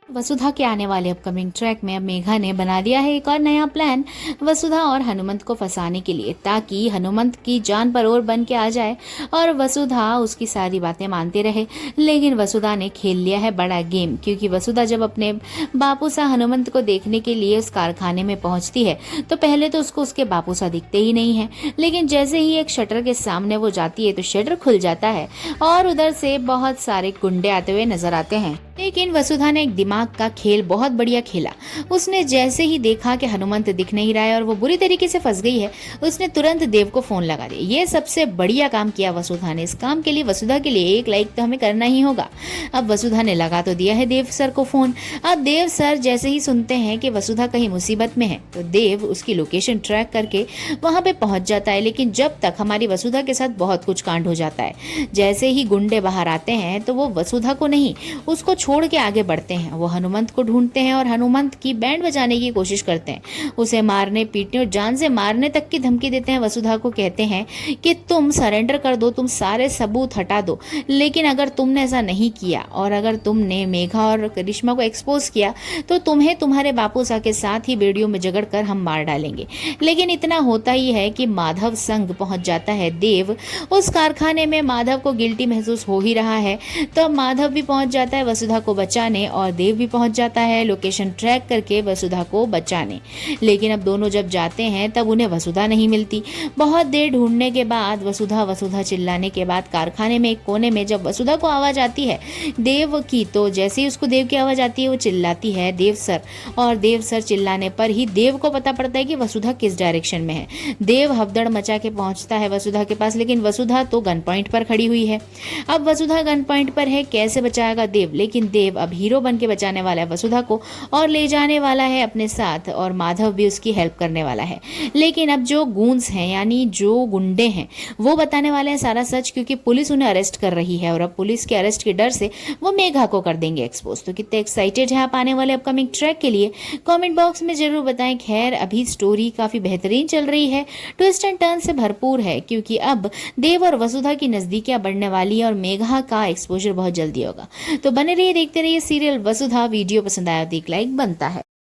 वसुधा के आने वाले अपकमिंग ट्रैक में अब मेघा ने बना दिया है एक और नया प्लान वसुधा और हनुमंत को फंसाने के लिए, ताकि हनुमंत की जान पर और बन के आ जाए और वसुधा उसकी सारी बातें मानते रहे। लेकिन वसुधा ने खेल लिया है बड़ा गेम, क्योंकि वसुधा जब अपने बापू सा हनुमंत को देखने के लिए उस कारखाने में पहुंचती है तो पहले तो उसको उसके बापू सा दिखते ही नहीं है, लेकिन जैसे ही एक शटर के सामने वो जाती है तो शटर खुल जाता है और उधर से बहुत सारे गुंडे आते हुए नजर आते हैं। लेकिन वसुधा ने एक दिमाग का खेल बहुत बढ़िया खेला। उसने जैसे ही देखा कि हनुमंत दिख नहीं रहा है और वो बुरी तरीके से फंस गई है, उसने तुरंत देव को फोन लगा दिया। ये सबसे बढ़िया काम किया वसुधा ने। इस काम के लिए वसुधा के लिए 1 लाइक तो हमें करना ही होगा। अब वसुधा ने लगा तो दिया है देव सर को फोन। अब देव सर जैसे ही सुनते हैं कि वसुधा कहीं मुसीबत में है तो देव उसकी लोकेशन ट्रैक करके वहां पे पहुंच जाता है। लेकिन जब तक हमारी वसुधा के साथ बहुत कुछ कांड हो जाता है। जैसे ही गुंडे बाहर आते हैं तो वो वसुधा को नहीं, उसको छोड़ के आगे बढ़ते हैं। वो हनुमंत को ढूंढते हैं और हनुमंत की बैंड बजाने की कोशिश करते हैं। उसे मारने पीटने और जान से मारने तक की धमकी देते हैं। वसुधा को कहते हैं कि तुम सरेंडर कर दो, तुम सारे सबूत हटा दो, लेकिन अगर तुमने ऐसा नहीं किया और अगर तुमने मेघा और करिश्मा को एक्सपोज किया तो तुम्हें तुम्हारे बापूसा के साथ ही बेड़ियों में जगड़ कर हम मार डालेंगे। लेकिन इतना होता ही है कि माधव संग पहुंच जाता है। देव उस कारखाने में माधव को गिल्टी महसूस हो ही रहा है, तो माधव भी पहुंच जाता है वसुधा को बचाने और देव भी पहुंच जाता है लोकेशन ट्रैक करके वसुधा को बचाने। लेकिन अब दोनों जब जाते हैं तब उन्हें वसुधा नहीं मिलती। बहुत देर ढूंढने के बाद वसुधा वसुधा चिल्लाने के बाद कारखाने में एक कोने में जब वसुधा को आवाज आती है देव की, तो जैसे ही उसको देव की आवाज आती है वो चिल्लाती है देव सर, और देव सर चिल्लाने पर ही देव को पता पड़ता है कि वसुधा किस डायरेक्शन में है। देव हवदड़ मचा के पहुंचता है वसुधा के पास, लेकिन वसुधा तो गन पॉइंट पर खड़ी हुई है। अब वसुधा गन पॉइंट पर है, कैसे बचाएगा देव? लेकिन देव अब हीरो बन के बचाने वाला है वसुधा को और ले जाने वाला है अपने साथ, और माधव भी उसकी हेल्प करने वाला है। लेकिन अब जो गूंस हैं यानी जो गुंडे हैं वो बताने वाले हैं सारा सच, क्योंकि पुलिस उन्हें अरेस्ट कर रही है और अब पुलिस के अरेस्ट के डर से वो मेघा को कर देंगे एक्सपोज। तो कितने एक्साइटेड है आप आने वाले अपकमिंग ट्रैक के लिए? कमेंट बॉक्स में जरूर बताएं। खैर अभी स्टोरी काफी बेहतरीन चल रही है, ट्विस्ट एंड टर्न से भरपूर है, क्योंकि अब देव और वसुधा की नजदीकियां बढ़ने वाली है और मेघा का एक्सपोजर बहुत जल्दी होगा। तो बने रहिए, देखते रहिए सीरियल वसुधा। वीडियो पसंद आया तो एक लाइक बनता है।